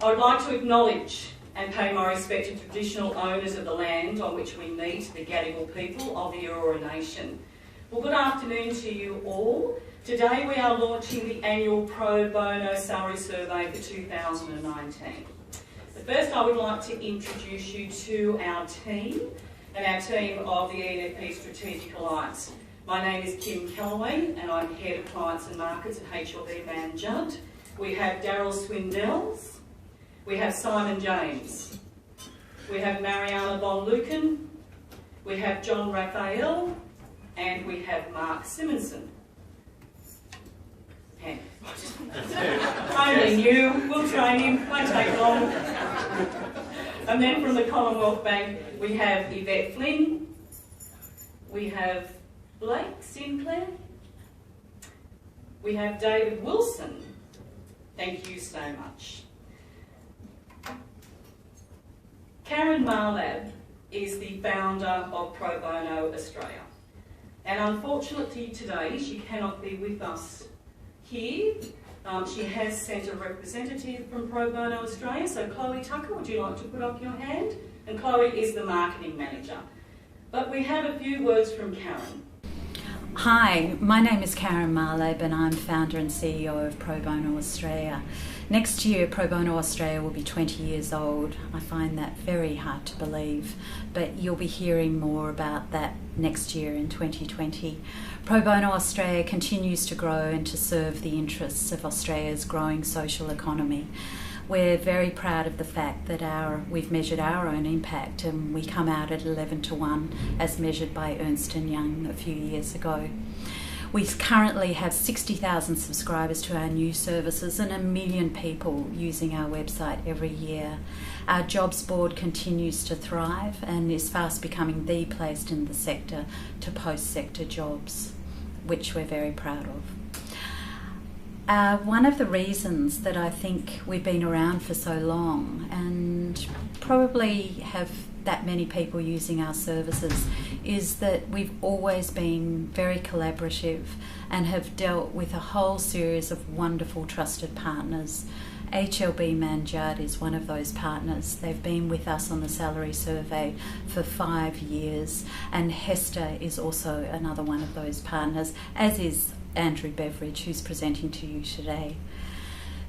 I would like to acknowledge and pay my respect to traditional owners of the land on which we meet, the Gadigal people of the Eora Nation. Well, good afternoon to you all. Today we are launching the annual Pro Bono Salary Survey for 2019. But first I would like to introduce you to our team and our team of the ENFP Strategic Alliance. My name is Kim Calloway and I'm Head of Clients and Markets at HLB Mann Judd. We have Daryl Swindells, we have Simon James, we have Mariana von Lucan, we have John Raphael, and we have Mark Simonson. Only new, we'll train him, won't take long. And then from the Commonwealth Bank we have Yvette Flynn, we have Blake Sinclair, we have David Wilson. Thank you so much. Karen Marlab is the founder of Pro Bono Australia. And unfortunately today she cannot be with us here. She has sent a representative from Pro Bono Australia. So Chloe Tucker, would you like to put up your hand? And Chloe is the marketing manager. But we have a few words from Karen. Hi, my name is Karen Marlab and I'm founder and CEO of Pro Bono Australia. Next year, Pro Bono Australia will be 20 years old. I find that very hard to believe, but you'll be hearing more about that next year in 2020. Pro Bono Australia continues to grow and to serve the interests of Australia's growing social economy. We're very proud of the fact that we've measured our own impact and we come out at 11 to 1 as measured by Ernst & Young a few years ago. We currently have 60,000 subscribers to our news services and 1 million people using our website every year. Our jobs board continues to thrive and is fast becoming the place in the sector to post sector jobs, which we're very proud of. One of the reasons that I think we've been around for so long and probably have that many people using our services is that we've always been very collaborative and have dealt with a whole series of wonderful trusted partners. HLB Mann Judd is one of those partners. They've been with us on the salary survey for 5 years, and Hester is also another one of those partners, as is Andrew Beveridge, who's presenting to you today.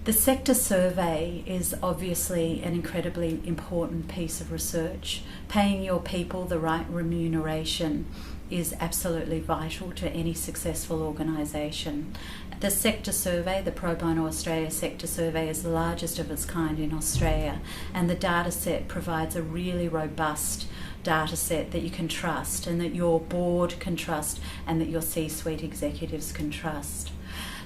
The sector survey is obviously an incredibly important piece of research. Paying your people the right remuneration is absolutely vital to any successful organisation. The sector survey, the Pro Bono Australia sector survey, is the largest of its kind in Australia, and the data set provides a really robust data set that you can trust and that your board can trust and that your C-suite executives can trust.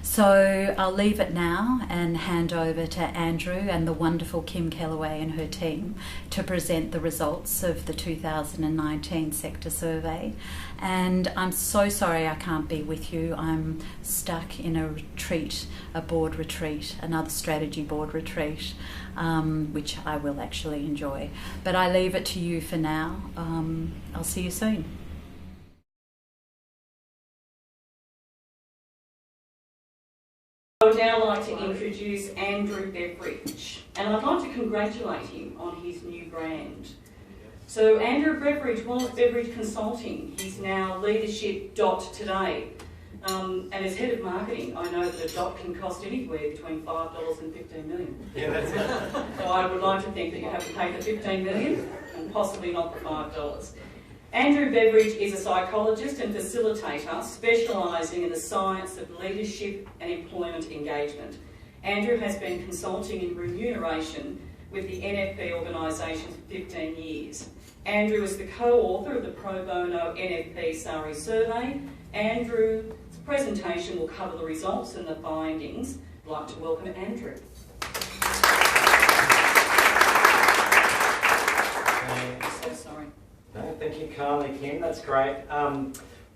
So I'll leave it now and hand over to Andrew and the wonderful Kim Calloway and her team to present the results of the 2019 sector survey. And I'm so sorry I can't be with you. I'm stuck in a retreat, a board retreat, another strategy board retreat, which I will actually enjoy. But I leave it to you for now. I'll see you soon. I would now like to introduce Andrew Beveridge, and I'd like to congratulate him on his new brand. So Andrew Beveridge was Beveridge Consulting. He's now Leadership Today. And as Head of Marketing, I know that a dot can cost anywhere between $5 and 15 million. Yeah, that's it. So I would like to think that you have to pay the 15 million and possibly not the $5. Andrew Beveridge is a psychologist and facilitator specialising in the science of leadership and employment engagement. Andrew has been consulting in remuneration with the NFP organisation for 15 years. Andrew is the co-author of the Pro Bono NFP Salary Survey. Andrew's presentation will cover the results and the findings. I'd like to welcome Andrew. So sorry. No, thank you kindly, Kim. That's great.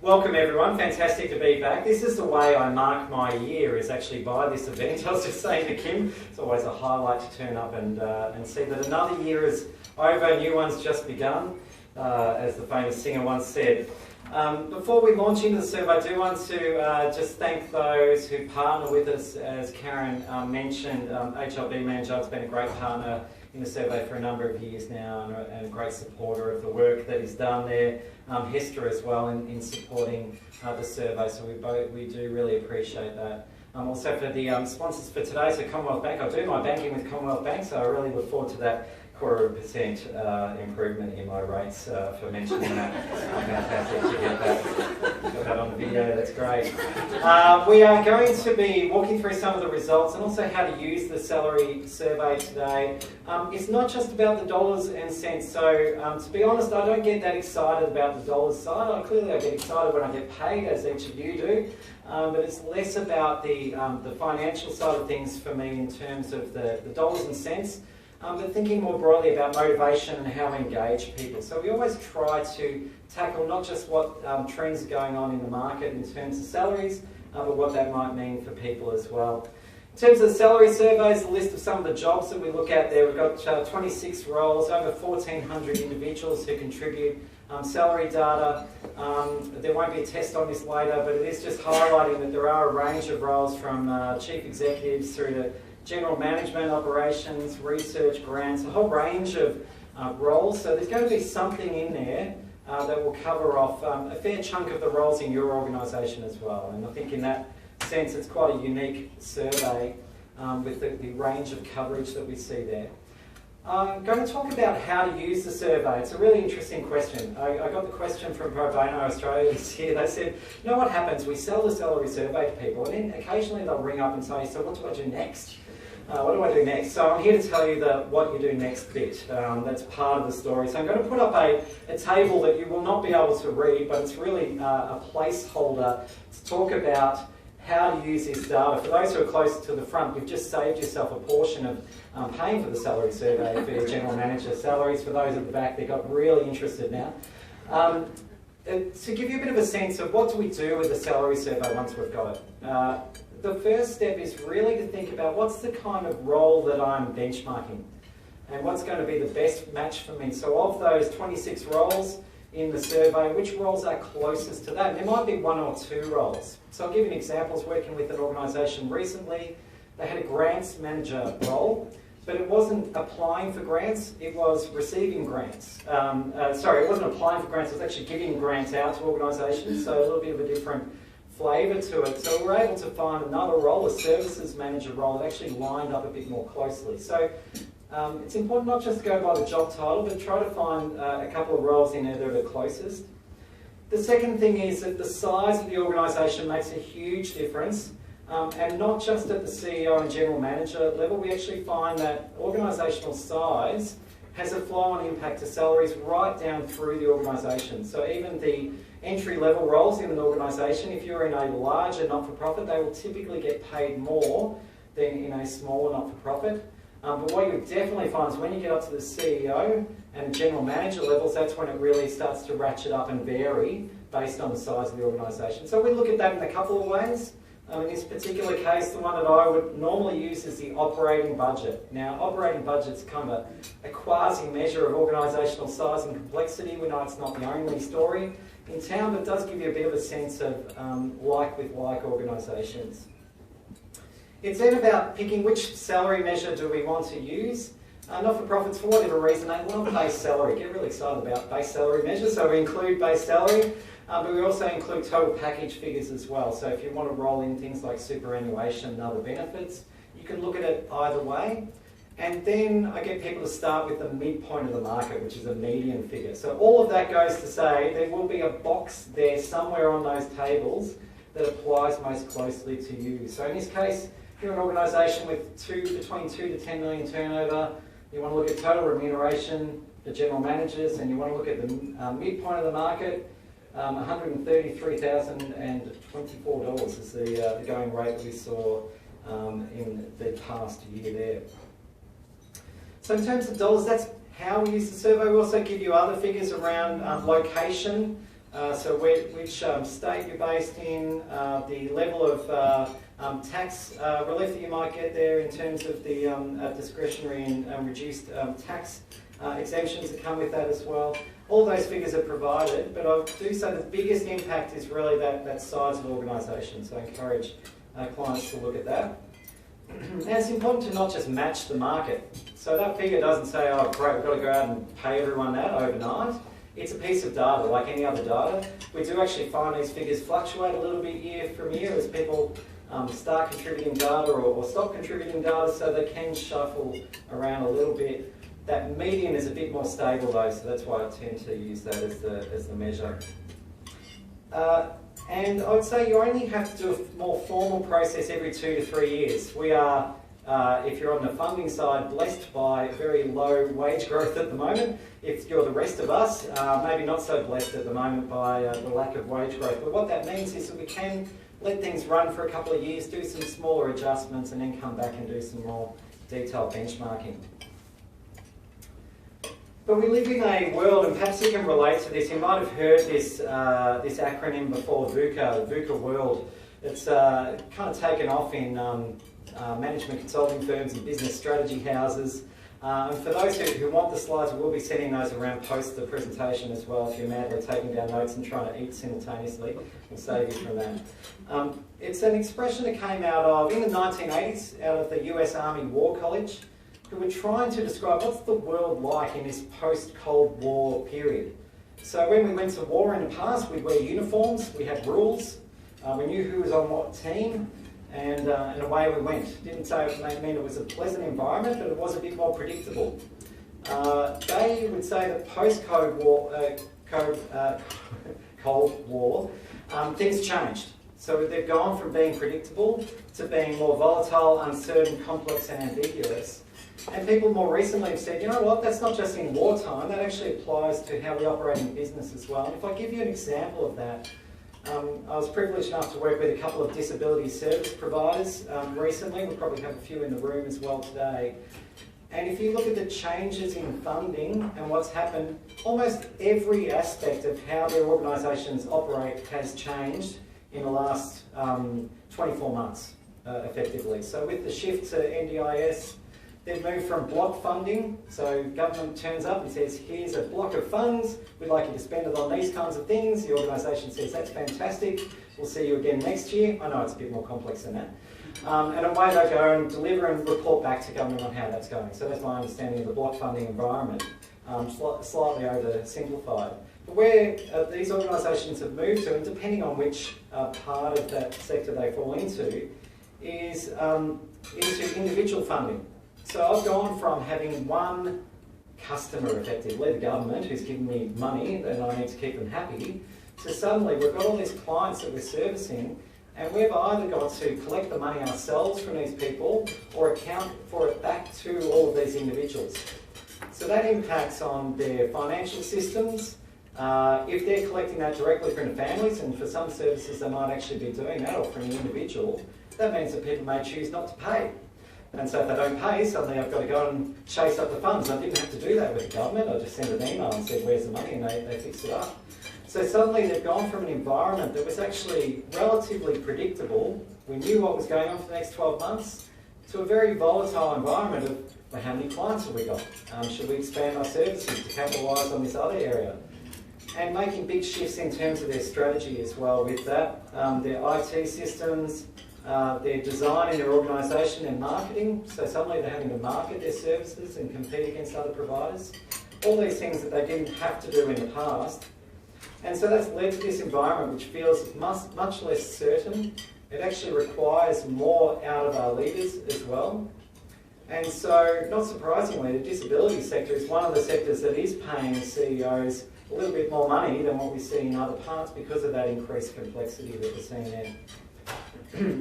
Welcome everyone. Fantastic to be back. This is the way I mark my year, is actually by this event. I was just saying to Kim, it's always a highlight to turn up and see that another year is over, a new one's just begun, as the famous singer once said. Before we launch into the survey, I do want to just thank those who partner with us. As Karen mentioned, HLB Man Judd's been a great partner in the survey for a number of years now, and a great supporter of the work that he's done there. Hester as well in supporting the survey, so we do really appreciate that. Also for the sponsors for today, so Commonwealth Bank, I do my banking with Commonwealth Bank, so I really look forward to that 0.25% improvement in my rates for mentioning that. Fantastic to get that. Got that on the video, that's great. We are going to be walking through some of the results and also how to use the salary survey today. It's not just about the dollars and cents, so to be honest, I don't get that excited about the dollars side. Clearly I get excited when I get paid, as each of you do. But it's less about the financial side of things for me in terms of the dollars and cents. But thinking more broadly about motivation and how we engage people. So we always try to tackle not just what trends are going on in the market in terms of salaries, but what that might mean for people as well. In terms of the salary surveys, the list of some of the jobs that we look at there, we've got 26 roles, over 1,400 individuals who contribute salary data. There won't be a test on this later, but it is just highlighting that there are a range of roles from chief executives through to general management, operations, research, grants, a whole range of roles. So there's going to be something in there that will cover off a fair chunk of the roles in your organisation as well. And I think in that sense it's quite a unique survey with the range of coverage that we see there. I'm going to talk about how to use the survey. It's a really interesting question. I got the question from Pro Bono Australia this year. They said, you know what happens? We sell the salary survey to people, and then occasionally they'll ring up and say, so what do I do next? What do I do next? So I'm here to tell you the what you do next bit. That's part of the story. So I'm going to put up a table that you will not be able to read, but it's really a placeholder to talk about how to use this data. For those who are closer to the front, you've just saved yourself a portion of paying for the salary survey for your general manager salaries. For those at the back, they got really interested now. To give you a bit of a sense of what do we do with the salary survey once we've got it. The first step is really to think about what's the kind of role that I'm benchmarking and what's going to be the best match for me. So of those 26 roles in the survey, which roles are closest to that? And there might be one or two roles. So I'll give you an example. I was working with an organisation recently. They had a grants manager role, but it wasn't applying for grants, it was receiving grants. Sorry, it wasn't applying for grants, it was actually giving grants out to organisations, so a little bit of a different flavour to it. So we're able to find another role, a services manager role, that actually lined up a bit more closely. So it's important not just to go by the job title, but try to find a couple of roles in there that are closest. The second thing is that the size of the organisation makes a huge difference, and not just at the CEO and general manager level. We actually find that organisational size has a flow-on impact to salaries right down through the organisation. So even the entry-level roles in an organisation, if you're in a larger not-for-profit, they will typically get paid more than in a smaller not-for-profit. But what you definitely find is when you get up to the CEO and general manager levels, that's when it really starts to ratchet up and vary based on the size of the organisation. So we look at that in a couple of ways. In this particular case, the one that I would normally use is the operating budget. Now, operating budget's kind of a quasi-measure of organisational size and complexity. We know it's not the only story in town, but it does give you a bit of a sense of like with like organisations. It's then about picking which salary measure do we want to use. Not-for-profits, for whatever reason, they love base salary. Get really excited about base salary measures, so we include base salary. But we also include total package figures as well. So if you want to roll in things like superannuation and other benefits, you can look at it either way. And then I get people to start with the midpoint of the market, which is a median figure. So all of that goes to say there will be a box there somewhere on those tables that applies most closely to you. So in this case, if you're an organisation with between 2 to 10 million turnover, you want to look at total remuneration for general managers, and you want to look at the midpoint of the market. $133,024 is the going rate that we saw in the past year there. So in terms of dollars, that's how we use the survey. We also give you other figures around location, so which state you're based in, the level of tax relief that you might get there in terms of the discretionary and reduced tax exemptions that come with that as well. All those figures are provided, but I do say the biggest impact is really that size of organisation, so I encourage clients to look at that. And it's important to not just match the market. So that figure doesn't say, oh great, we've got to go out and pay everyone that overnight. It's a piece of data, like any other data. We do actually find these figures fluctuate a little bit year from year as people start contributing data or stop contributing data, so they can shuffle around a little bit. That median is a bit more stable though, so that's why I tend to use that as the measure. And I would say you only have to do a more formal process every 2 to 3 years. We are, if you're on the funding side, blessed by very low wage growth at the moment. If you're the rest of us, maybe not so blessed at the moment by the lack of wage growth. But what that means is that we can let things run for a couple of years, do some smaller adjustments, and then come back and do some more detailed benchmarking. But we live in a world, and perhaps you can relate to this, you might have heard this, this acronym before, VUCA, the VUCA world. It's kind of taken off in management consulting firms and business strategy houses. And for those who want the slides, we'll be sending those around post the presentation as well. If you're madly taking down notes and trying to eat simultaneously, we'll save you from that. It's an expression that came out of, in the 1980s, out of the US Army War College, who were trying to describe what's the world like in this post-Cold War period. So when we went to war in the past, we'd wear uniforms, we had rules, we knew who was on what team, and away we went. Didn't say it meant it was a pleasant environment, but it was a bit more predictable. They would say that post-Cold War, Cold War, things changed. So they've gone from being predictable to being more volatile, uncertain, complex and ambiguous. And people more recently have said, you know what, that's not just in wartime, that actually applies to how we operate in business as well. And if I give you an example of that, I was privileged enough to work with a couple of disability service providers recently. We'll probably have a few in the room as well today. And if you look at the changes in funding and what's happened, almost every aspect of how their organisations operate has changed in the last 24 months, effectively. So with the shift to NDIS, they've moved from block funding, so government turns up and says, here's a block of funds, we'd like you to spend it on these kinds of things. The organisation says, that's fantastic, we'll see you again next year. I know it's a bit more complex than that. And away they go and deliver and report back to government on how that's going. So that's my understanding of the block funding environment, slightly oversimplified. But where these organisations have moved to, and depending on which part of that sector they fall into, is into individual funding. So I've gone from having one customer, effectively, the government, who's giving me money and I need to keep them happy, to suddenly we've got all these clients that we're servicing and we've either got to collect the money ourselves from these people or account for it back to all of these individuals. So that impacts on their financial systems. If they're collecting that directly from the families, and for some services they might actually be doing that, or from the individual, that means that people may choose not to pay. And so if they don't pay, suddenly I've got to go and chase up the funds. I didn't have to do that with the government. I just sent an email and said, where's the money? And they fixed it up. So suddenly they've gone from an environment that was actually relatively predictable, we knew what was going on for the next 12 months, to a very volatile environment of, well, how many clients have we got? Should we expand our services to capitalise on this other area? And making big shifts in terms of their strategy as well with that, their IT systems, their design in their organisation and marketing, so suddenly they're having to market their services and compete against other providers. All these things that they didn't have to do in the past. And so that's led to this environment which feels much less certain. It actually requires more out of our leaders as well. And so, not surprisingly, the disability sector is one of the sectors that is paying CEOs a little bit more money than what we see in other parts because of that increased complexity that we're seeing there.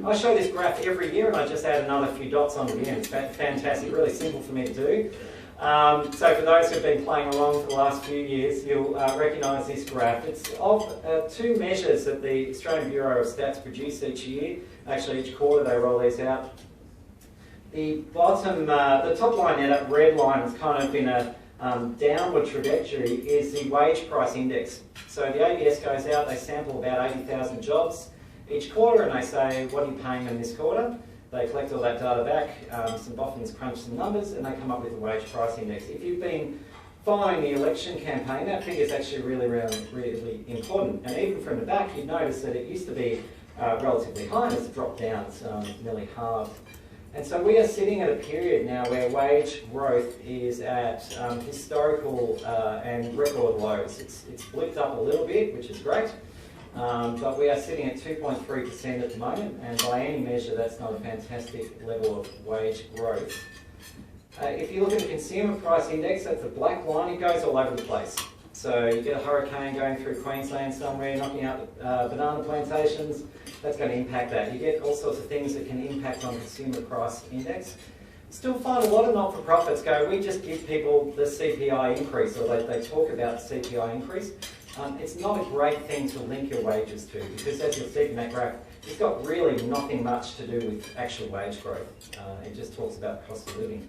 I show this graph every year and I just add another few dots on the end. It's fantastic, really simple for me to do. So for those who've been playing along for the last few years, you'll recognise this graph. It's of two measures that the Australian Bureau of Stats produce each year. Actually, each quarter they roll these out. The bottom, the top line there, that red line, is kind of in a downward trajectory, is the wage price index. So the ABS goes out, they sample about 80,000 jobs each quarter and they say, what are you paying them this quarter? They collect all that data back, some boffins crunch some numbers and they come up with a wage price index. If you've been Following the election campaign, that figure is actually really important. And even from the back, you'd notice that it used to be relatively high and it's dropped down. It's nearly halved. And so we are sitting at a period now where wage growth is at historical and record lows. It's blipped up a little bit, which is great, but we are sitting at 2.3% at the moment, and by any measure that's not a fantastic level of wage growth. If you look at the consumer price index, that's the black line, it goes all over the place. So you get a hurricane going through Queensland somewhere, knocking out banana plantations, that's going to impact that. You get all sorts of things that can impact on consumer price index. Still find a lot of not-for-profits go, we just give people the CPI increase, or they talk about the CPI increase. It's not a great thing to link your wages to, because as you'll see from that graph, it's got really nothing much to do with actual wage growth. It just talks about cost of living.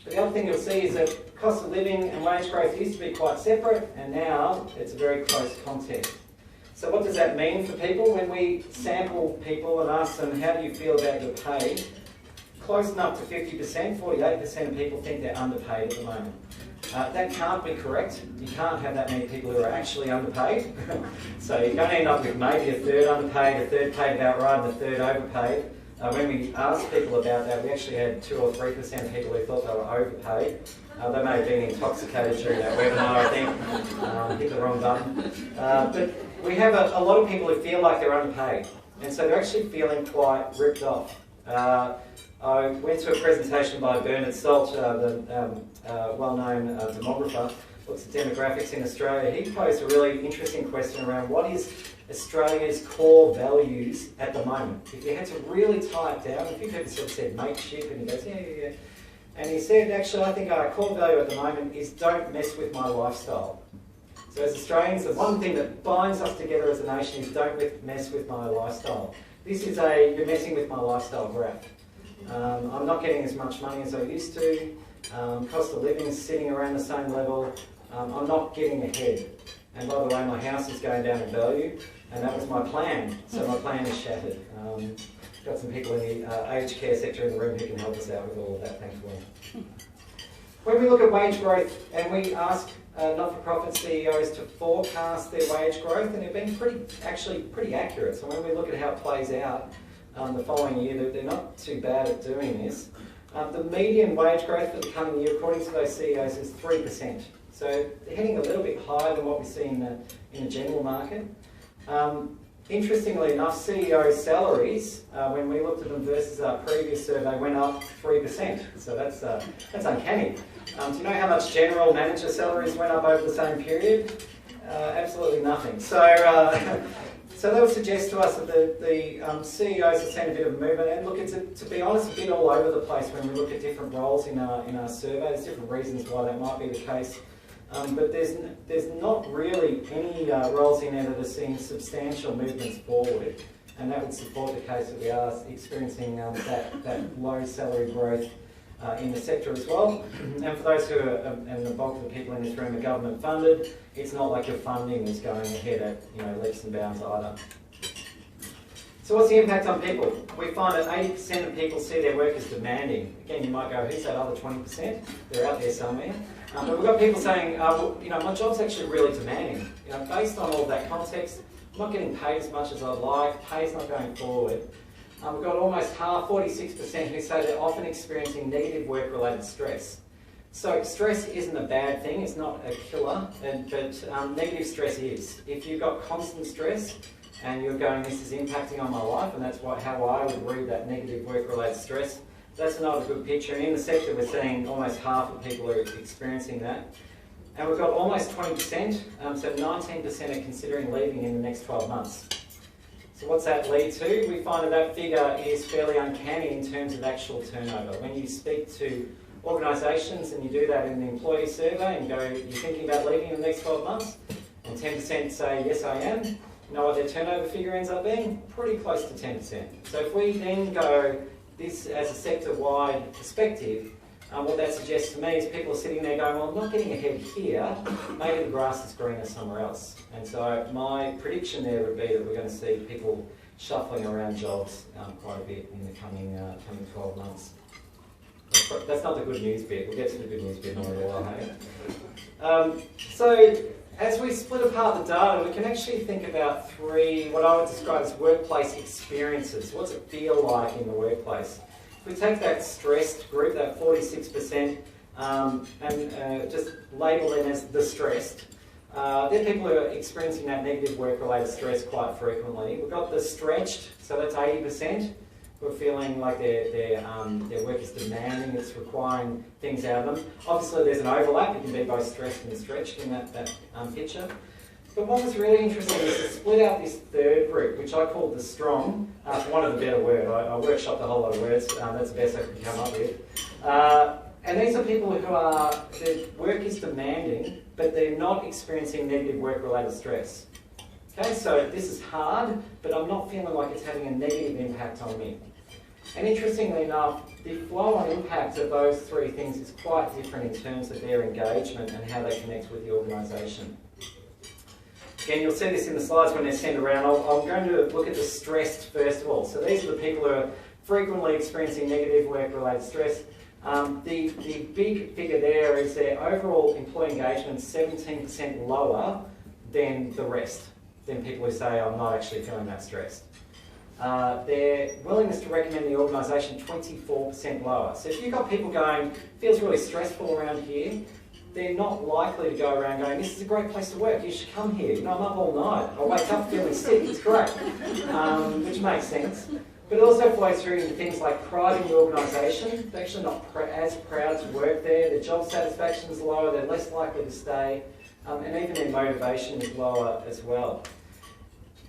But the other thing you'll see is that cost of living and wage growth used to be quite separate, and now it's a very close context. So what does that mean for people? When we sample people and ask them, how do you feel about your pay? Close enough to 50%, 48% of people think they're underpaid at the moment. That can't be correct. You can't have that many people who are actually underpaid. So you're going to end up with maybe a third underpaid, a third paid about right, and a third overpaid. When we asked people about that, we actually had 2 or 3% of people who thought they were overpaid. They may have been intoxicated during that webinar, I think. Hit the wrong button. But we have a lot of people who feel like they're underpaid, and so they're actually feeling quite ripped off. I went to a presentation by Bernard Salt, the well-known demographer, looks at demographics in Australia. He posed a really interesting question around what is Australia's core values at the moment. If you had to really tie it down, a few people sort of said mateship, and he goes, yeah. And he said, actually, I think our core value at the moment is don't mess with my lifestyle. So as Australians, the one thing that binds us together as a nation is don't mess with my lifestyle. This is a you're messing with my lifestyle graph. I'm not getting as much money as I used to. Cost of living is sitting around the same level. I'm not getting ahead. And by the way, my house is going down in value, and that was my plan. So my plan is shattered. Got some people in the aged care sector in the room who can help us out with all of that, thankfully. When we look at wage growth and we ask not-for-profit CEOs to forecast their wage growth, and they've been pretty accurate. So when we look at how it plays out the following year, they're not too bad at doing this. The median wage growth for the coming year, according to those CEOs, is 3%. So they're heading a little bit higher than what we see in the general market. Interestingly enough, CEO salaries, when we looked at them versus our previous survey, went up 3%. So that's uncanny. Do you know how much general manager salaries went up over the same period? Absolutely nothing. So, so that would suggest to us that the CEOs have seen a bit of a movement. And look, it's to be honest, a bit all over the place when we look at different roles in our survey. There's different reasons why that might be the case. But there's not really any roles in there that are seeing substantial movements forward, and that would support the case that we are experiencing that low salary growth in the sector as well. And for those who are, and the bulk of the people in this room are government funded, it's not like your funding is going ahead at leaps and bounds either. So what's the impact on people? We find that 80% of people see their work as demanding. Again, you might go, who's that other 20%? They're out there somewhere. But we've got people saying, my job's actually really demanding. Based on all of that context, I'm not getting paid as much as I'd like, pay's not going forward. We've got almost half, 46%, who say they're often experiencing negative work-related stress. So stress isn't a bad thing, it's not a killer, but negative stress is. If you've got constant stress, and you're going, this is impacting on my life, and that's how I would read that negative work-related stress. That's not a good picture. And in the sector, we're seeing almost half of people are experiencing that. And we've got almost 20%, so 19% are considering leaving in the next 12 months. So what's that lead to? We find that figure is fairly uncanny in terms of actual turnover. When you speak to organisations and you do that in the employee survey and go, you're thinking about leaving in the next 12 months, and 10% say, yes, I am. You know what their turnover figure ends up being? Pretty close to 10%. So if we then go this as a sector-wide perspective, what that suggests to me is people are sitting there going, well, I'm not getting ahead here, maybe the grass is greener somewhere else. And so my prediction there would be that we're going to see people shuffling around jobs quite a bit in the coming 12 months. That's not the good news bit. We'll get to the good news bit in a while, hey? So as we split apart the data, we can actually think about three, what I would describe as workplace experiences. What's it feel like in the workplace? If we take that stressed group, that 46%, and just label them as the stressed, they're people who are experiencing that negative work-related stress quite frequently. We've got the stretched, so that's 80%. Who are feeling like their work is demanding, it's requiring things out of them. Obviously there's an overlap, you can be both stressed and stretched in that picture. But what was really interesting is to split out this third group, which I called the strong, for want of a better word. I workshopped a whole lot of words, that's the best I could come up with. And these are people who their work is demanding, but they're not experiencing negative work-related stress. Okay, so this is hard, but I'm not feeling like it's having a negative impact on me. And interestingly enough, the flow on impact of those three things is quite different in terms of their engagement and how they connect with the organisation. Again, you'll see this in the slides when they're sent around. I'm going to look at the stressed first of all. So these are the people who are frequently experiencing negative work-related stress. The big figure there is their overall employee engagement 17% lower than the rest. Than people who say, I'm not actually feeling that stressed. Their willingness to recommend the organisation 24% lower. So if you've got people going, feels really stressful around here, they're not likely to go around going, this is a great place to work, you should come here. You know, I'm up all night, I wake up feeling sick, it's great. Which makes sense. But it also flows through into things like pride in the organisation. They're actually not as proud to work there, their job satisfaction is lower, they're less likely to stay. And even their motivation is lower as well.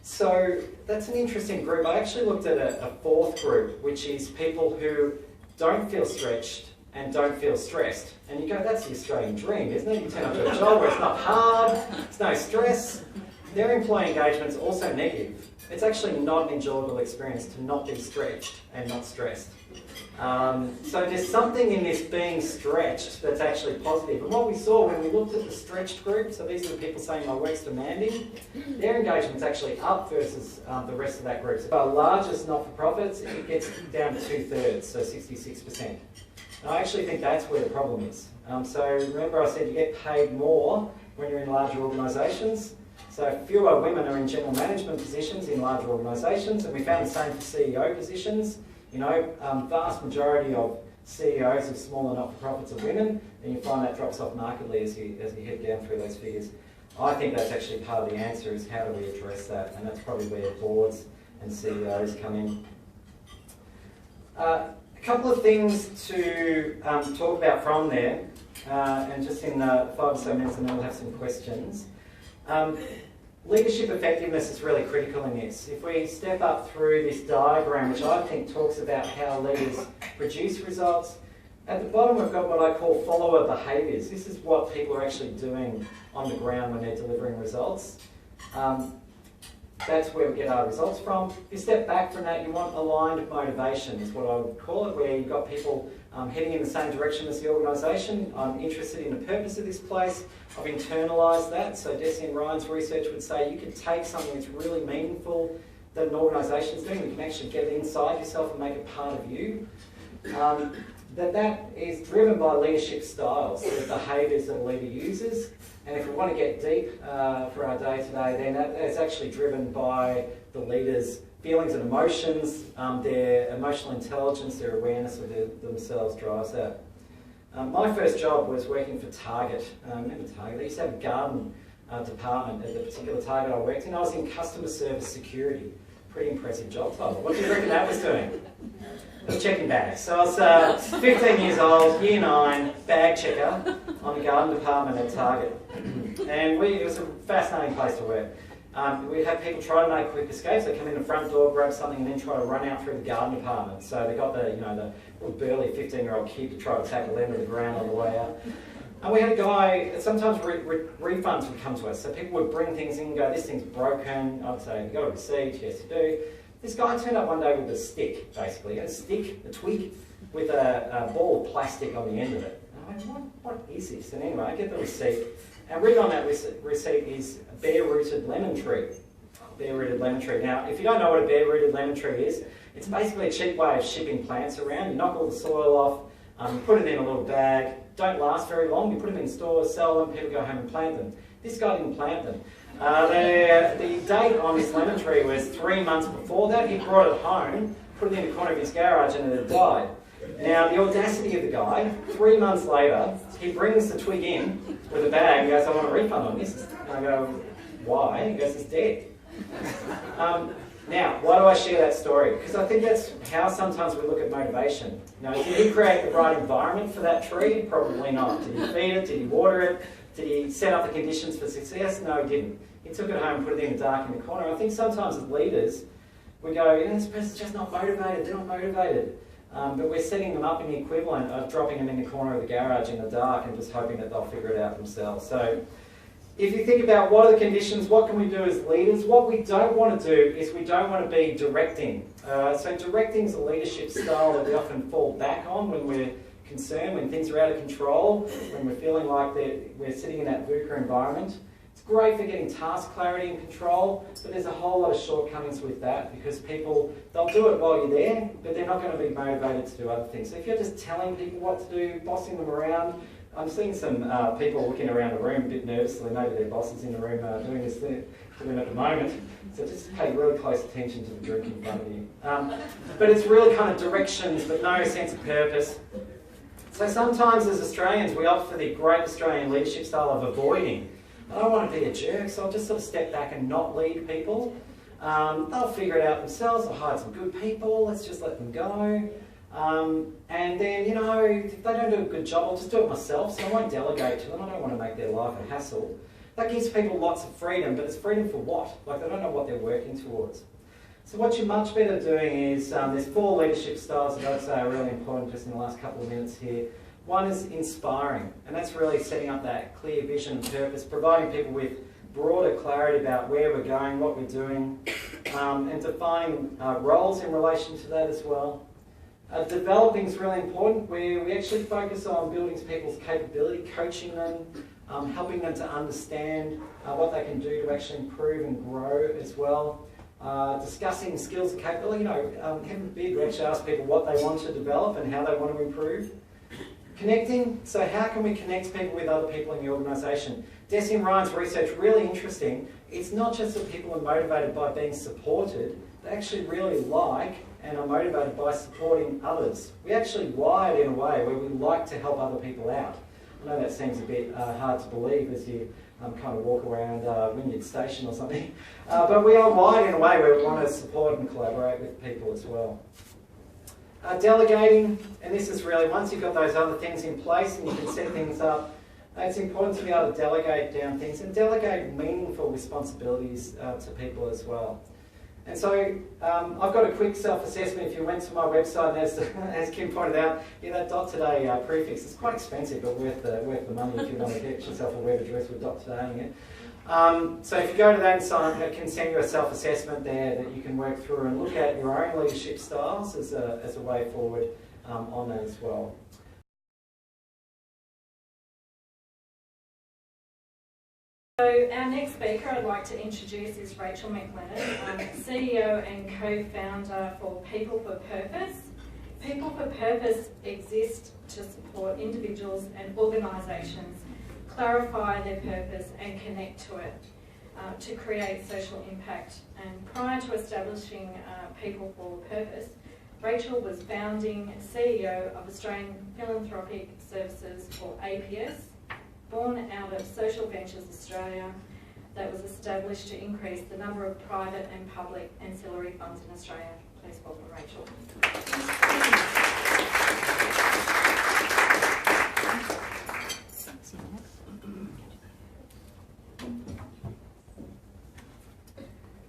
So that's an interesting group. I actually looked at a fourth group, which is people who don't feel stretched and don't feel stressed. And you go, that's the Australian dream, isn't it? You turn up to a job where it's not hard, there's no stress. Their employee engagement is also negative. It's actually not an enjoyable experience to not be stretched and not stressed. So there's something in this being stretched that's actually positive. And what we saw when we looked at the stretched group, so these are the people saying my work's demanding, their engagement's actually up versus the rest of that group. So our largest not-for-profits, it gets down to 2/3, so 66%. And I actually think that's where the problem is. So remember I said you get paid more when you're in larger organisations. So fewer women are in general management positions in larger organisations, and we found the same for CEO positions. You know, vast majority of CEOs of smaller not-for-profits are women, and you find that drops off markedly as you head down through those figures. I think that's actually part of the answer is how do we address that, and that's probably where boards and CEOs come in. A couple of things to talk about from there, and just in 5 or so minutes and then we'll have some questions. Leadership effectiveness is really critical in this. If we step up through this diagram, which I think talks about how leaders produce results, at the bottom we've got what I call follower behaviours. This is what people are actually doing on the ground when they're delivering results. That's where we get our results from. If you step back from that, you want aligned motivation, is what I would call it, where you've got people heading in the same direction as the organisation. I'm interested in the purpose of this place. I've internalised that. So Desi and Ryan's research would say you can take something that's really meaningful that an organisation is doing, you can actually get it inside yourself and make it part of you. That is driven by leadership styles, the behaviours that a leader uses. And if we want to get deep for our day today, then that's actually driven by the leader's feelings and emotions, their emotional intelligence, their awareness of themselves drives that. My first job was working for Target. Remember Target? They used to have a garden department at the particular Target I worked in. I was in customer service security. Pretty impressive job title. What do you reckon that was doing? It was checking bags. So I was 15 years old, year 9, bag checker on the garden department at Target. And it was a fascinating place to work. We'd have people try to make quick escapes. They come in the front door, grab something, and then try to run out through the garden department. So they got the little burly 15-year-old kid to try to tackle them to the ground on the way out. And we had a guy, sometimes refunds would come to us. So people would bring things in and go, this thing's broken. I'd say, you got a receipt? Yes, you do. This guy turned up one day with a stick, basically. A twig, with a ball of plastic on the end of it. And I went, what is this? And anyway, I get the receipt. And written on that receipt is bare-rooted lemon tree. Bare-rooted lemon tree. Now, if you don't know what a bare-rooted lemon tree is, it's basically a cheap way of shipping plants around. You knock all the soil off, You put it in a little bag, don't last very long, you put them in stores, sell them, people go home and plant them. This guy didn't plant them. The date on this lemon tree was 3 months before that. He brought it home, put it in the corner of his garage, and it had died. Now, the audacity of the guy, 3 months later, he brings the twig in with a bag and goes, I want a refund on this. And I go, why? He goes, it's dead. Now, why do I share that story? Because I think that's how sometimes we look at motivation. You know, did he create the right environment for that tree? Probably not. Did he feed it? Did he water it? Did he set up the conditions for success? No, he didn't. He took it home and put it in the dark in the corner. I think sometimes as leaders, we go, this person's just not motivated, they're not motivated. But we're setting them up in the equivalent of dropping them in the corner of the garage in the dark and just hoping that they'll figure it out themselves. So if you think about what are the conditions, what can we do as leaders, what we don't want to do is we don't want to be directing. So directing is a leadership style that we often fall back on when we're concerned, when things are out of control, when we're feeling like we're sitting in that VUCA environment. It's great for getting task clarity and control, but there's a whole lot of shortcomings with that because people, they'll do it while you're there, but they're not going to be motivated to do other things. So if you're just telling people what to do, bossing them around, I'm seeing some people looking around the room a bit nervously, maybe their boss is in the room doing this thing to them at the moment, so just pay really close attention to the drink in front of you. But it's really kind of directions, but no sense of purpose. So sometimes as Australians, we opt for the great Australian leadership style of avoiding. I don't want to be a jerk, so I'll just sort of step back and not lead people. They'll figure it out themselves, I'll hire some good people, let's just let them go. And then, you know, if they don't do a good job, I'll just do it myself, so I won't delegate to them, I don't want to make their life a hassle. That gives people lots of freedom, but it's freedom for what? Like they don't know what they're working towards. So what you're much better doing is, there's 4 leadership styles that I'd say are really important just in the last couple of minutes here. One is inspiring, and that's really setting up that clear vision and purpose, providing people with broader clarity about where we're going, what we're doing, and defining roles in relation to that as well. Developing is really important, where we actually focus on building people's capability, coaching them, helping them to understand what they can do to actually improve and grow as well. Discussing skills and capability, you know, having big, we actually ask people what they want to develop and how they want to improve. Connecting, so how can we connect people with other people in the organisation? Desi and Ryan's research, really interesting. It's not just that people are motivated by being supported, they actually really like and are motivated by supporting others. We actually wired in a way where we like to help other people out. I know that seems a bit hard to believe as you kind of walk around Wynyard Station or something, but we are wired in a way where we want to support and collaborate with people as well. Delegating, and this is really, once you've got those other things in place and you can set things up, it's important to be able to delegate down things and delegate meaningful responsibilities to people as well. And so I've got a quick self-assessment. If you went to my website, and as Kim pointed out, yeah, that .today prefix is quite expensive, but worth the money if you want to get yourself a web address with .today in it. So if you go to that and sign, it can send you a self-assessment there that you can work through and look at your own leadership styles as a way forward on that as well. So our next speaker I'd like to introduce is Rachel McLennan, CEO and co-founder for People for Purpose. People for Purpose exists to support individuals and organisations clarify their purpose and connect to it to create social impact. And prior to establishing People for Purpose, Rachel was founding CEO of Australian Philanthropic Services, or APS, born out of Social Ventures Australia, that was established to increase the number of private and public ancillary funds in Australia. Please welcome Rachel.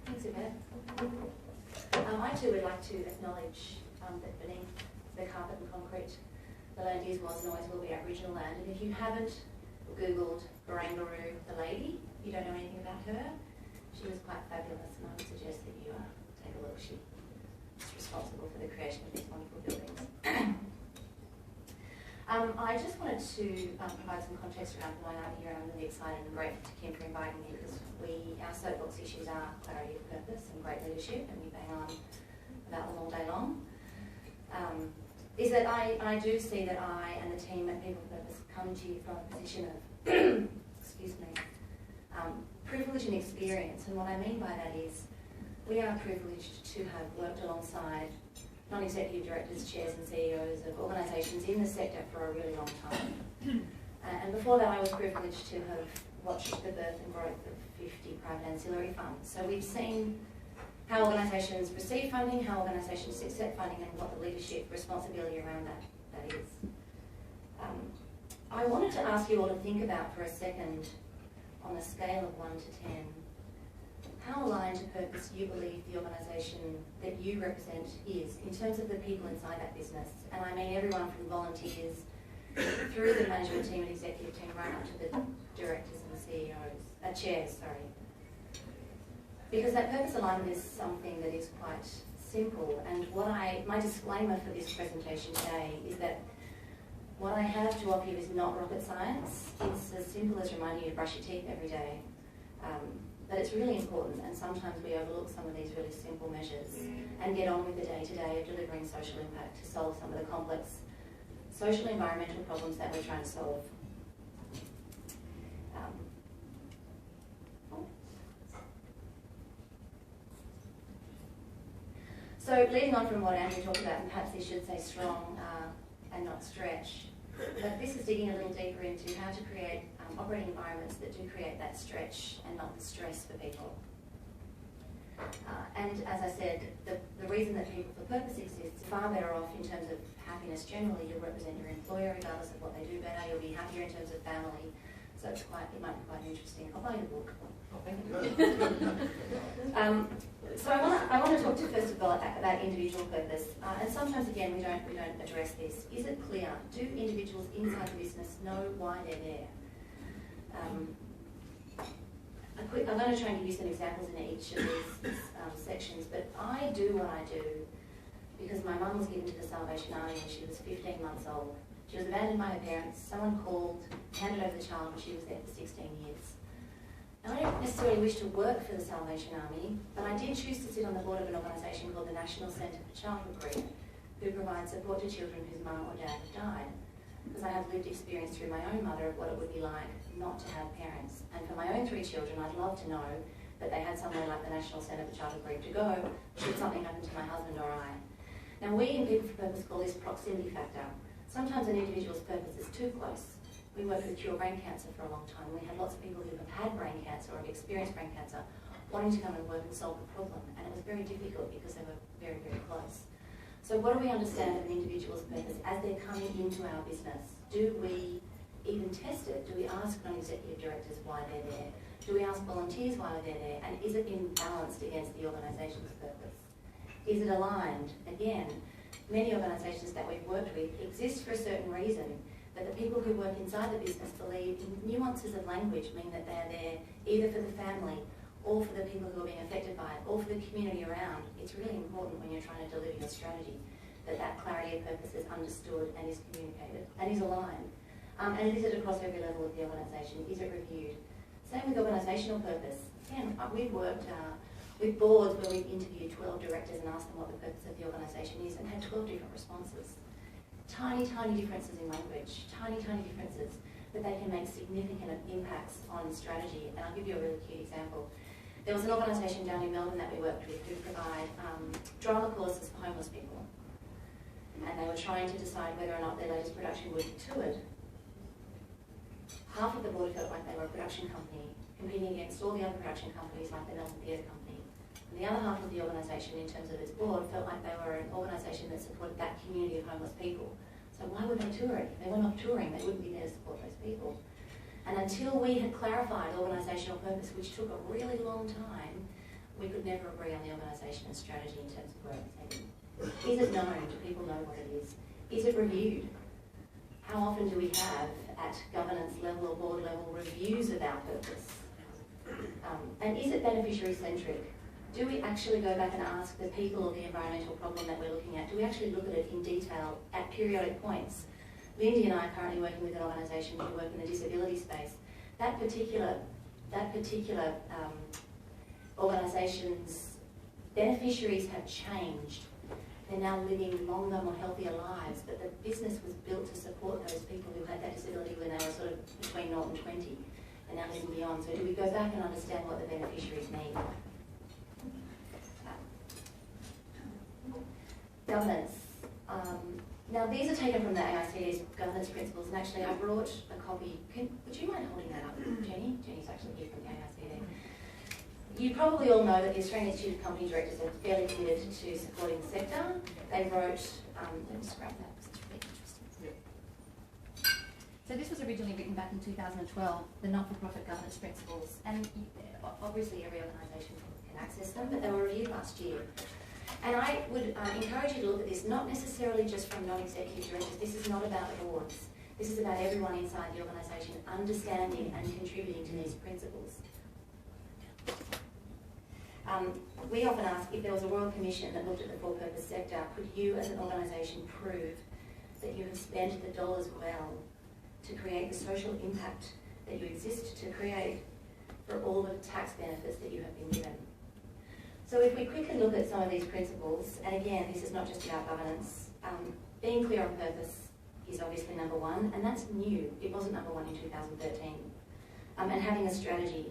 Thanks, Yvette. I too would like to acknowledge that beneath the carpet and concrete, the land is, was and always will be Aboriginal land. And if you haven't Googled Barangaroo the lady, you don't know anything about her, she was quite fabulous, and I would suggest that you take a look. She's responsible for the creation of these wonderful buildings. I just wanted to provide some context around why I'm here. I'm really excited and grateful to Kim for inviting me, because our soapbox issues are clarity of purpose and great leadership, and we bang on about them all day long. This is that I do see that I and the team at People for Purpose come to you from a position of, excuse me, privilege and experience. And what I mean by that is we are privileged to have worked alongside non-executive directors, chairs and CEOs of organisations in the sector for a really long time. And before that I was privileged to have watched the birth and growth of 50 private ancillary funds. So we've seen how organisations receive funding, how organisations accept funding, and what the leadership responsibility around that is. I wanted to ask you all to think about for a second, on a scale of 1 to 10, how aligned to purpose you believe the organisation that you represent is in terms of the people inside that business. And I mean everyone from volunteers through the management team and executive team right up to the directors and the CEOs, chairs, sorry. Because that purpose alignment is something that is quite simple, and my disclaimer for this presentation today is that what I have to offer you is not rocket science. It's as simple as reminding you to brush your teeth every day. But it's really important, and sometimes we overlook some of these really simple measures and get on with the day-to-day of delivering social impact to solve some of the complex social and environmental problems that we're trying to solve. So leading on from what Andrew talked about, and perhaps he should say strong and not stretch, but this is digging a little deeper into how to create operating environments that do create that stretch and not the stress for people. And as I said, the reason that People for Purpose exists, far better off in terms of happiness generally. You'll represent your employer regardless of what they do better. You'll be happier in terms of family. So it might be quite interesting. I'll buy you a book. So I want to talk to you first of all about individual purpose. And sometimes again we don't address this. Is it clear? Do individuals inside the business know why they're there? I'm going to try and give you some examples in each of these sections, but I do what I do because my mum was given to the Salvation Army when she was 15 months old. She was abandoned by her parents. Someone called, handed over the child, and she was there for 16 years. Now, I don't necessarily wish to work for the Salvation Army, but I did choose to sit on the board of an organisation called the National Centre for Childhood Grief, who provides support to children whose mum or dad have died. Because I have lived experience through my own mother of what it would be like not to have parents. And for my own 3 children, I'd love to know that they had somewhere like the National Centre for Childhood Grief to go should something happen to my husband or I. Now, we in People for Purpose call this proximity factor. Sometimes an individual's purpose is too close. We worked with Cure Brain Cancer for a long time. We had lots of people who have had brain cancer or have experienced brain cancer wanting to come and work and solve the problem. And it was very difficult because they were very, very close. So what do we understand of an individual's purpose as they're coming into our business? Do we even test it? Do we ask non-executive directors why they're there? Do we ask volunteers why they're there? And is it in balanced against the organisation's purpose? Is it aligned? Again, many organisations that we've worked with exist for a certain reason, but the people who work inside the business believe nuances of language mean that they're there either for the family or for the people who are being affected by it, or for the community around. It's really important when you're trying to deliver your strategy that that clarity of purpose is understood and is communicated and is aligned. And is it across every level of the organisation? Is it reviewed? Same with organisational purpose. Again, we've worked with boards where we've interviewed 12 directors and asked them what the purpose of the organisation is and had 12 different responses. Tiny, tiny differences in language, tiny, tiny differences, but they can make significant impacts on strategy. And I'll give you a really cute example. There was an organisation down in Melbourne that we worked with who provide drama courses for homeless people. And they were trying to decide whether or not their latest production would be toured. Half of the board felt like they were a production company competing against all the other production companies like the Melbourne Theatre Company. And the other half of the organisation, in terms of its board, felt like they were an organisation that supported that community of homeless people. So why would they tour it? If they were not touring, they wouldn't be there to support those people. And until we had clarified organisational purpose, which took a really long time, we could never agree on the organisation and strategy in terms of where it's heading. Is it known? Do people know what it is? Is it reviewed? How often do we have, at governance level or board level, reviews of our purpose? And is it beneficiary-centric? Do we actually go back and ask the people of the environmental problem that we're looking at? Do we actually look at it in detail at periodic points? Lindy and I are currently working with an organisation who work in the disability space. That particular organisation's beneficiaries have changed they're now living longer, more healthier lives, but the business was built to support those people who had that disability when they were sort of between 0 and 20 and now living beyond. So do we go back and understand what the beneficiaries need? Governance. Now these are taken from the AICD's governance principles, and actually I brought a copy. Would you mind holding that up, Jenny? Jenny's actually here from the AICD. You probably all know that the Australian Institute of Company Directors are fairly committed to supporting the sector. They wrote, let me just grab that because it's really interesting. So this was originally written back in 2012, the not-for-profit governance principles, and obviously every organisation can access them, but they were reviewed last year. And I would encourage you to look at this, not necessarily just from non-executive directors. This is not about boards. This is about everyone inside the organisation understanding and contributing to these principles. We often ask, if there was a Royal Commission that looked at the for-purpose sector, could you as an organisation prove that you have spent the dollars well to create the social impact that you exist to create for all the tax benefits that you have been given? So if we quickly look at some of these principles, and again, this is not just about governance, being clear on purpose is obviously number one, and that's new. It wasn't number one in 2013. And having a strategy.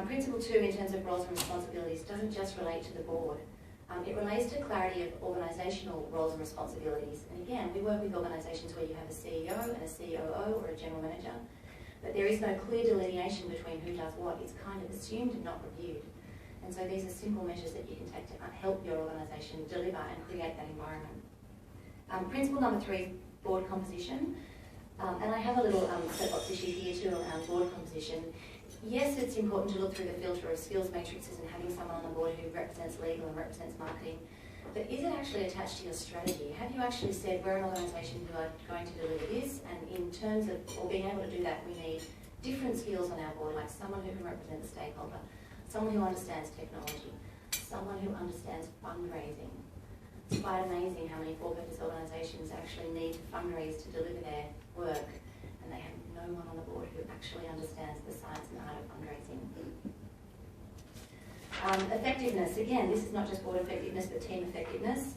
Principle 2, in terms of roles and responsibilities, doesn't just relate to the board. It relates to clarity of organisational roles and responsibilities. And again, we work with organisations where you have a CEO and a COO or a general manager, but there is no clear delineation between who does what. It's kind of assumed and not reviewed. And so these are simple measures that you can take to help your organisation deliver and create that environment. Principle number 3, board composition. And I have a little soapbox issue here too around board composition. Yes, it's important to look through the filter of skills matrices and having someone on the board who represents legal and represents marketing. But is it actually attached to your strategy? Have you actually said, we're an organisation who are going to deliver this, and in terms of, or being able to do that, we need different skills on our board, like someone who can represent the stakeholder, someone who understands technology, someone who understands fundraising. It's quite amazing how many for-purpose organisations actually need to fundraise to deliver their work, and they have no one on the board who actually understands the science and art of fundraising. Effectiveness, again, this is not just board effectiveness, but team effectiveness.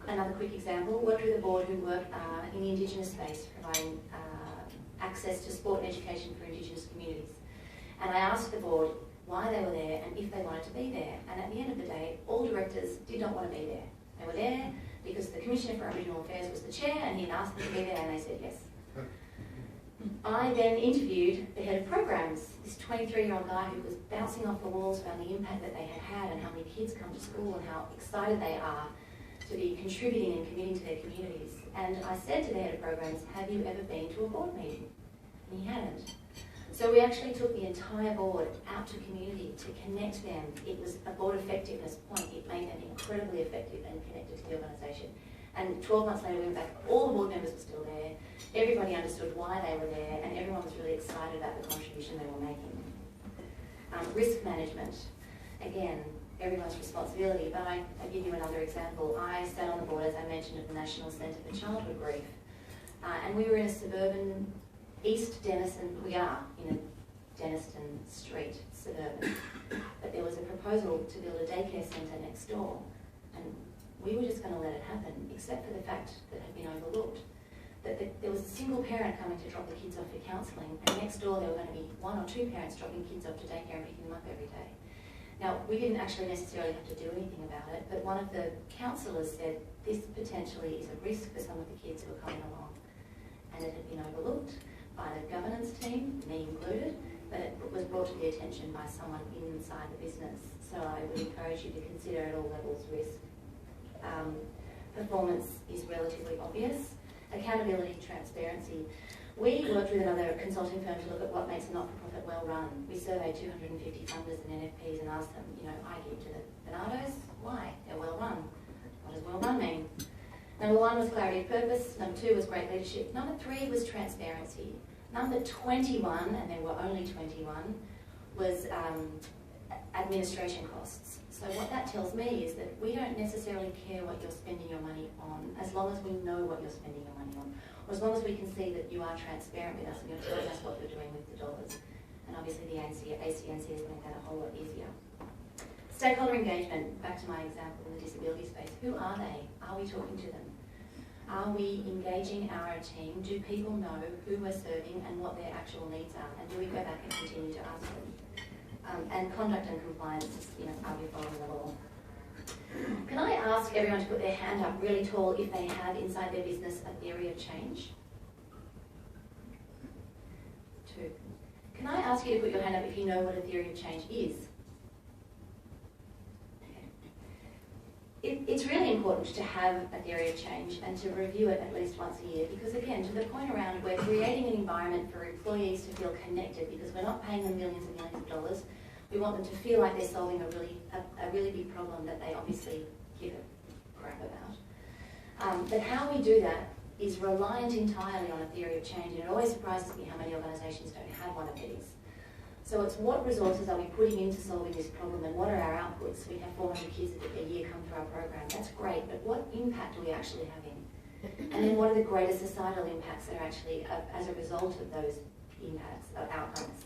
Another quick example, worked with a board who work in the Indigenous space, providing access to sport and education for Indigenous communities. And I asked the board why they were there and if they wanted to be there. And at the end of the day, all directors did not want to be there. They were there because the Commissioner for Aboriginal Affairs was the chair and he'd asked them to be there and they said yes. I then interviewed the head of programs, this 23-year-old guy who was bouncing off the walls about the impact that they had had and how many kids come to school and how excited they are to be contributing and committing to their communities. And I said to the head of programs, have you ever been to a board meeting? And he hadn't. So we actually took the entire board out to community to connect them. It was a board effectiveness point. It made them incredibly effective and connected to the organisation. And 12 months later, we went back, all the board members were still there, everybody understood why they were there, and everyone was really excited about the contribution they were making. Risk management, again, everyone's responsibility, but I give you another example. I sat on the board, as I mentioned, of the National Centre for Childhood Grief, and we were in a suburban East Denison, we are in a Denison Street suburban, but there was a proposal to build a daycare centre next door, and we were just going to let it happen, except for the fact that had been overlooked. That there was a single parent coming to drop the kids off for counselling, and next door there were going to be 1 or 2 parents dropping kids off to daycare and picking them up every day. Now, we didn't actually necessarily have to do anything about it, but one of the counsellors said this potentially is a risk for some of the kids who are coming along. And it had been overlooked by the governance team, me included, but it was brought to the attention by someone inside the business. So I would encourage you to consider at all levels risk. Performance is relatively obvious. Accountability, transparency. We worked with another consulting firm to look at what makes a not-for-profit well-run. We surveyed 250 funders and NFPs and asked them, I give to the Bonados, why? They're well-run. What does well-run mean? Number 1 was clarity of purpose. Number 2 was great leadership. Number 3 was transparency. Number 21, and there were only 21, was administration costs. So what that tells me is that we don't necessarily care what you're spending your money on, as long as we know what you're spending your money on, or as long as we can see that you are transparent with us and you're telling us what you're doing with the dollars. And obviously the ACNC has made that a whole lot easier. Stakeholder engagement, back to my example in the disability space. Who are they? Are we talking to them? Are we engaging our team? Do people know who we're serving and what their actual needs are? And do we go back and continue to ask them? And conduct and compliance, are we following the law? Can I ask everyone to put their hand up really tall if they have inside their business a theory of change? 2. Can I ask you to put your hand up if you know what a theory of change is? It's really important to have a theory of change and to review it at least once a year because, again, to the point around we're creating an environment for employees to feel connected because we're not paying them millions and millions of dollars. We want them to feel like they're solving a really big problem that they obviously give a crap about. But how we do that is reliant entirely on a theory of change, and it always surprises me how many organisations don't have one of these. So it's what resources are we putting into solving this problem and what are our outputs? We have 400 kids a year come through our program. That's great, but what impact are we actually having? And then what are the greater societal impacts that are actually as a result of those impacts, of outcomes?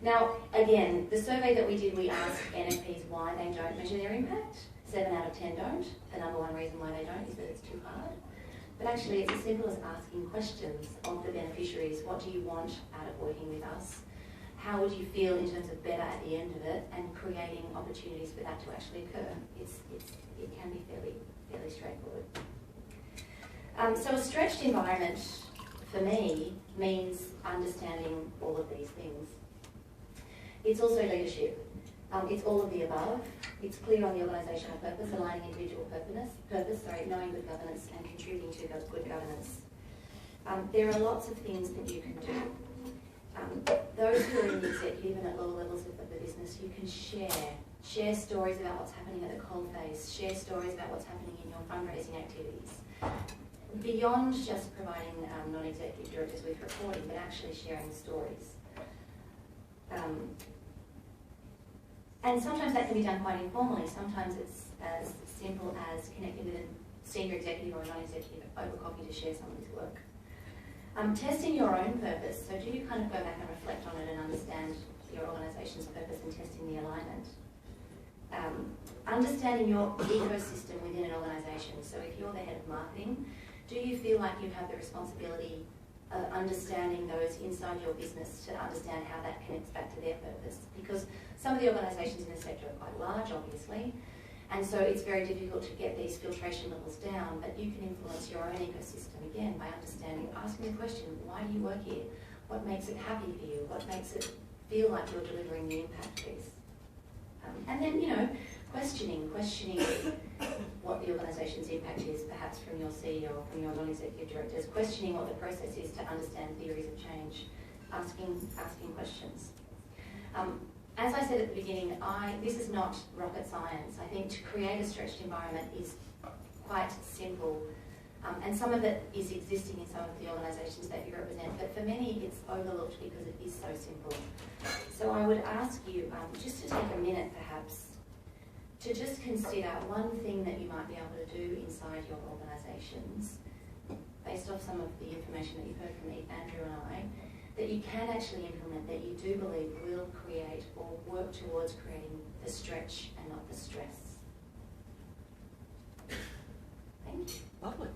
Now, again, the survey that we did, we asked NFPs why they don't measure their impact. 7 out of 10 don't. The number one reason why they don't is that it's too hard. But actually, it's as simple as asking questions of the beneficiaries. What do you want out of working with us? How would you feel in terms of better at the end of it, and creating opportunities for that to actually occur? It can be fairly straightforward. So a stretched environment, for me, means understanding all of these things. It's also leadership. It's all of the above. It's clear on the organisational purpose, aligning individual purpose, knowing good governance and contributing to good governance. There are lots of things that you can do. Those who are in the executive and at lower levels of the business, you can share stories about what's happening at the coalface, share stories about what's happening in your fundraising activities. Beyond just providing non-executive directors with reporting, but actually sharing stories. And sometimes that can be done quite informally. Sometimes it's as simple as connecting with a senior executive or a non-executive over coffee to share some of this work. Testing your own purpose. So do you kind of go back and reflect on it and understand your organisation's purpose and testing the alignment? Understanding your ecosystem within an organisation. So if you're the head of marketing, do you feel like you have the responsibility of understanding those inside your business to understand how that connects back to their purpose? Because some of the organisations in the sector are quite large, obviously, and so it's very difficult to get these filtration levels down, but you can influence your own ecosystem, again, by understanding, asking the question, why do you work here? What makes it happy for you? What makes it feel like you're delivering the impact piece? And then, questioning what the organisation's impact is, perhaps from your CEO or from your non-executive directors, questioning what the process is to understand theories of change, asking questions. As I said at the beginning, this is not rocket science. I think to create a stretched environment is quite simple, and some of it is existing in some of the organisations that you represent, but for many it's overlooked because it is so simple. So I would ask you just to take a minute perhaps to just consider one thing that you might be able to do inside your organisations, based off some of the information that you've heard from Andrew and I, that you can actually implement, that you do believe will create or work towards creating the stretch and not the stress. Thank you. Lovely.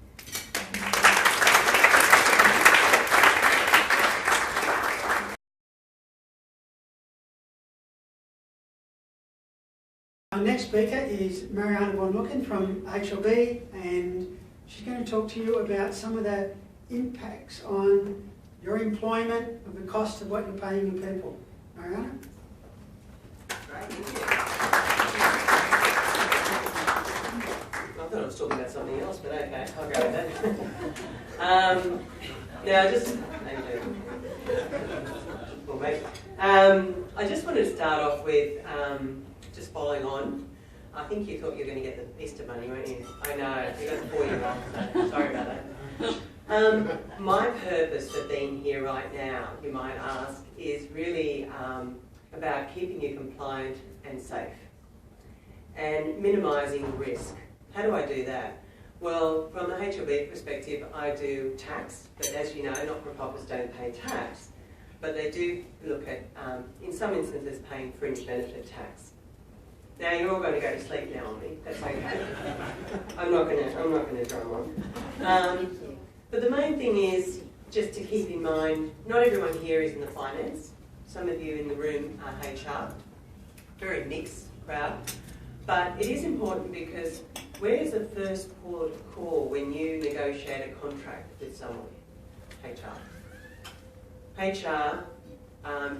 Our next speaker is Mariana von Lucken from HLB, and she's going to talk to you about some of the impacts on your employment, of the cost of what you're paying your people. Mariana? Great, thank you. I thought I was talking about something else, but okay, I'll go with that. I just wanted to start off with just following on. I think you thought you were going to get the Easter bunny, weren't you? I know, you got the 4-year-old, so sorry about that. My purpose for being here right now, you might ask, is really about keeping you compliant and safe and minimising risk. How do I do that? Well, from the HLB perspective, I do tax, but as you know, not-for-profits don't pay tax, but they do look at, in some instances, paying fringe benefit tax. Now you're all going to go to sleep now on me. That's okay. I'm not going to drum on. But the main thing is just to keep in mind, not everyone here is in the finance. Some of you in the room are HR. Very mixed crowd. But it is important because where is the first port of call when you negotiate a contract with someone? HR. HR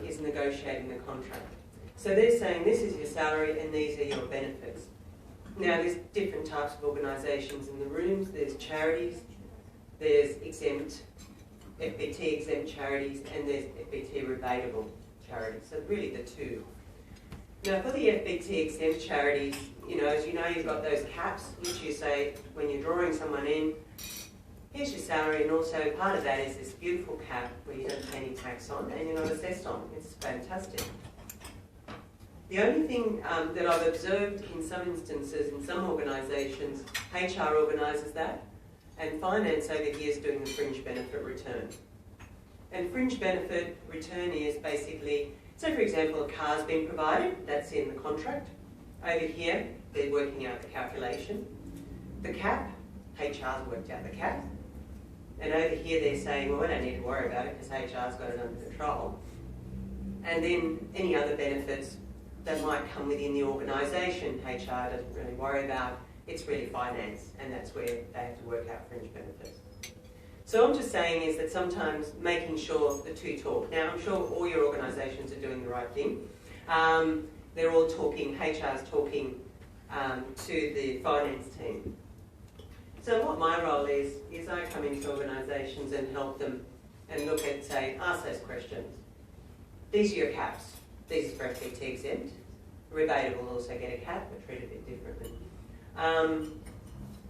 is negotiating the contract. So they're saying this is your salary and these are your benefits. Now there's different types of organisations in the rooms. There's charities, there's exempt, FBT exempt charities, and there's FBT rebatable charities. So really the two. Now for the FBT exempt charities, as you know, you've got those caps which you say when you're drawing someone in, here's your salary, and also part of that is this beautiful cap where you don't pay any tax on and you're not assessed on. It's fantastic. The only thing that I've observed in some instances, in some organisations, HR organises that, and finance over here is doing the fringe benefit return. And fringe benefit return is basically, so for example, a car's been provided, that's in the contract. Over here, they're working out the calculation. The cap, HR's worked out the cap. And over here they're saying, well, we don't need to worry about it because HR's got it under control. And then any other benefits that might come within the organisation, HR doesn't really worry about. It's really finance, and that's where they have to work out fringe benefits. So I'm just saying is that sometimes making sure the two talk. Now I'm sure all your organisations are doing the right thing. They're all talking, HR's talking to the finance team. So what my role is I come into organisations and help them and look at, say, ask those questions. These are your caps. These are for FBT exempt. Rebate will also get a cap, but treat it a bit differently.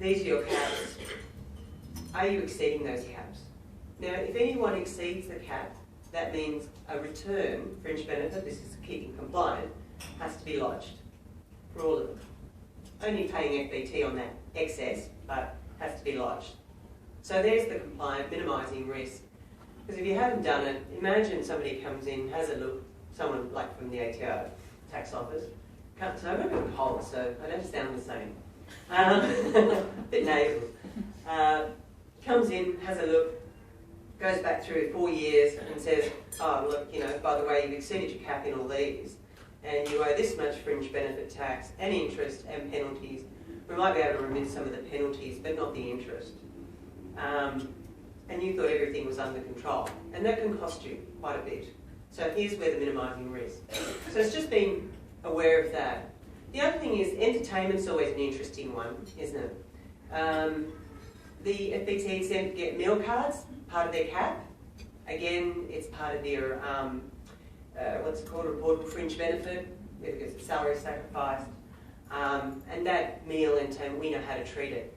These are your caps. Are you exceeding those caps? Now, if anyone exceeds the cap, that means a return, fringe benefit, this is keeping compliant, has to be lodged for all of them. Only paying FBT on that excess, but has to be lodged. So there's the compliant, minimising risk. Because if you haven't done it, imagine somebody comes in, has a look, someone like from the ATO, tax office, comes, so I've got a bit of a cold, so I don't sound the same. A bit nasal. Comes in, has a look, goes back through 4 years and says, oh, look, by the way, you've exceeded your cap in all these, and you owe this much fringe benefit tax and interest and penalties. We might be able to remit some of the penalties, but not the interest. And you thought everything was under control. And that can cost you quite a bit. So here's where the minimising risk. So it's just being aware of that. The other thing is entertainment's always an interesting one, isn't it? The FBT exempt get meal cards, part of their cap. Again, it's part of their, what's it called, reportable fringe benefit, because it's salary sacrificed. And that meal entertainment, we know how to treat it.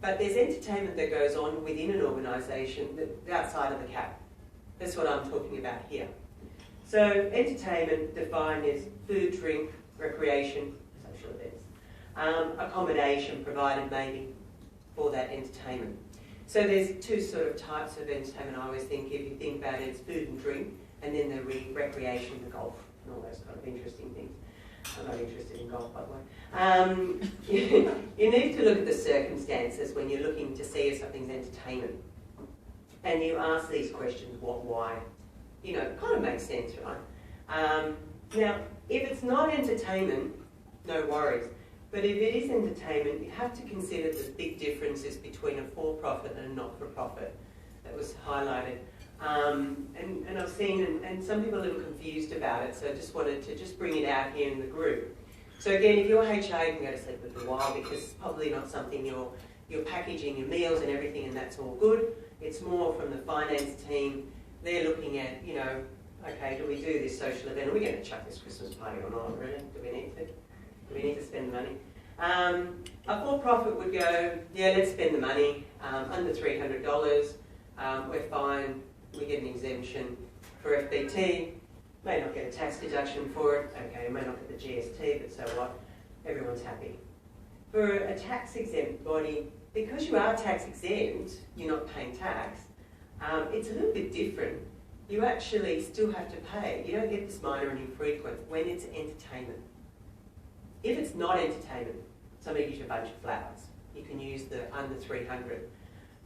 But there's entertainment that goes on within an organisation that's outside of the cap. That's what I'm talking about here. So entertainment defined as food, drink, recreation, social events. Accommodation provided maybe for that entertainment. So there's two sort of types of entertainment I always think. If you think about it, it's food and drink, and then the recreation, the golf, and all those kind of interesting things. I'm not interested in golf, by the way. You need to look at the circumstances when you're looking to see if something's entertainment. And you ask these questions, what, why? It kind of makes sense, right? Now, if it's not entertainment, no worries. But if it is entertainment, you have to consider the big differences between a for-profit and a not-for-profit that was highlighted. And I've seen, and some people are a little confused about it, so I just wanted to just bring it out here in the group. So again, if you're HA, you can go to sleep for a while because it's probably not something you're packaging your meals and everything, and that's all good. It's more from the finance team. They're looking at, okay, do we do this social event? Are we going to chuck this Christmas party or not, really? Do we need to? Do we need to spend the money? A for-profit would go, yeah, let's spend the money, under $300, we're fine, we get an exemption for FBT, may not get a tax deduction for it, okay, may not get the GST, but so what, everyone's happy. For a tax-exempt body, because you are tax-exempt, you're not paying tax, it's a little bit different. You actually still have to pay. You don't get this minor and infrequent when it's entertainment. If it's not entertainment, somebody gives you a bunch of flowers, you can use the under 300.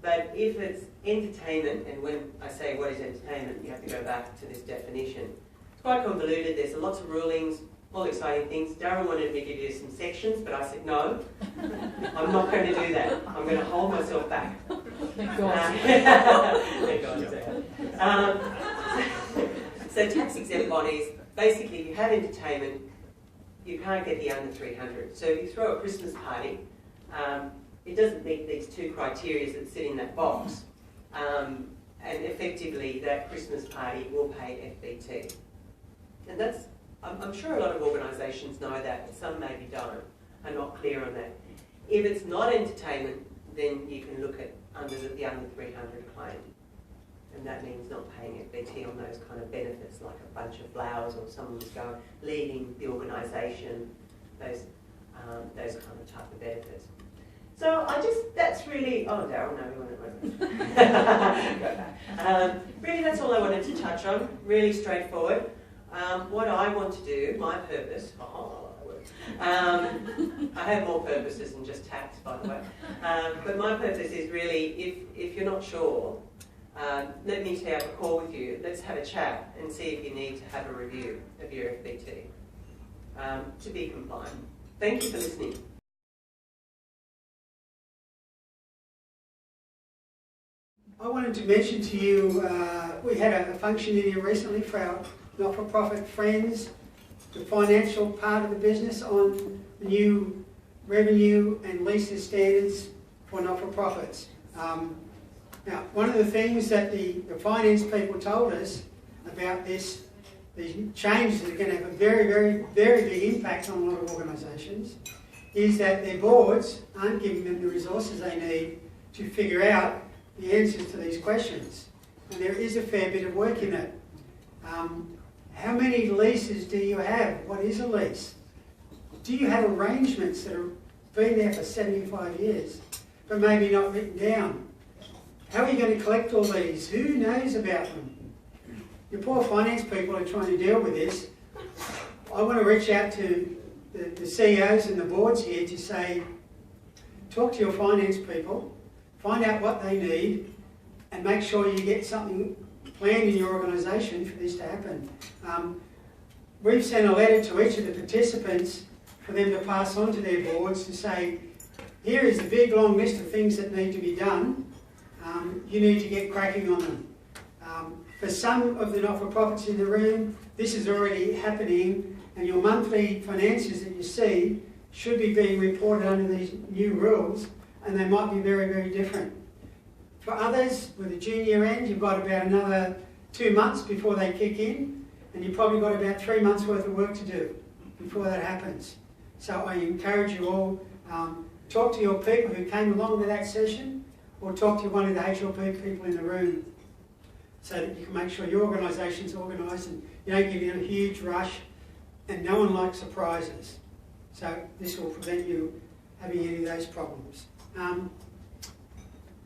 But if it's entertainment, and when I say what is entertainment, you have to go back to this definition. It's quite convoluted, there's lots of rulings, all exciting things. Darren wanted me to give you some sections, but I said no, I'm not going to do that. I'm going to hold myself back. Thank God. Thank God. So tax exempt bodies, basically you have entertainment, you can't get the under 300. So if you throw a Christmas party, it doesn't meet these two criteria that sit in that box. And effectively that Christmas party will pay FBT. And that's, I'm sure a lot of organisations know that, but some maybe don't, are not clear on that. If it's not entertainment, then you can look at the under 300 claim. And that means not paying FBT on those kind of benefits, like a bunch of flowers or someone's leaving the organisation, those kind of type of benefits. So that's really, oh Daryl, no, we want to really that's all I wanted to touch on, really straightforward. What I want to do, my purpose, I have more purposes than just tax, by the way, but my purpose is really, if you're not sure, let me have a call with you, let's have a chat and see if you need to have a review of your FBT to be compliant. Thank you for listening. I wanted to mention to you, we had a function in here recently for our not-for-profit friends, the financial part of the business on the new revenue and leases standards for not-for-profits. Now, one of the things that the finance people told us about these changes that are going to have a very, very, very big impact on a lot of organisations is that their boards aren't giving them the resources they need to figure out the answers to these questions. And there is a fair bit of work in it. How many leases do you have? What is a lease? Do you have arrangements that have been there for 75 years but maybe not written down? How are you going to collect all these? Who knows about them? Your poor finance people are trying to deal with this. I want to reach out to the CEOs and the boards here to say, talk to your finance people, find out what they need, and make sure you get something planned in your organisation for this to happen. We've sent a letter to each of the participants for them to pass on to their boards to say, here is a big long list of things that need to be done. You need to get cracking on them. For some of the not-for-profits in the room, this is already happening, and your monthly finances that you see should be being reported under these new rules, and they might be very, very different. For others, with the junior end, you've got about another 2 months before they kick in, and you've probably got about 3 months worth of work to do before that happens. So I encourage you all, talk to your people who came along to that session, or talk to one of the HLP people in the room, so that you can make sure your organisation's organised and you don't get in a huge rush, and no one likes surprises. So this will prevent you having any of those problems.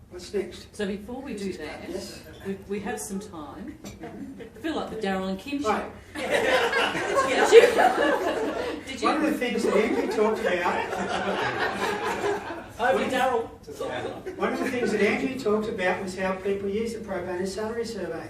What's next? So before we do that, Yes. we have some time. I feel like the Daryl and Kim show. Right. Did you? One of the things that Andrew talked about. Over Daryl. One of the things that Andrew talked about was how people use the pro bono salary survey.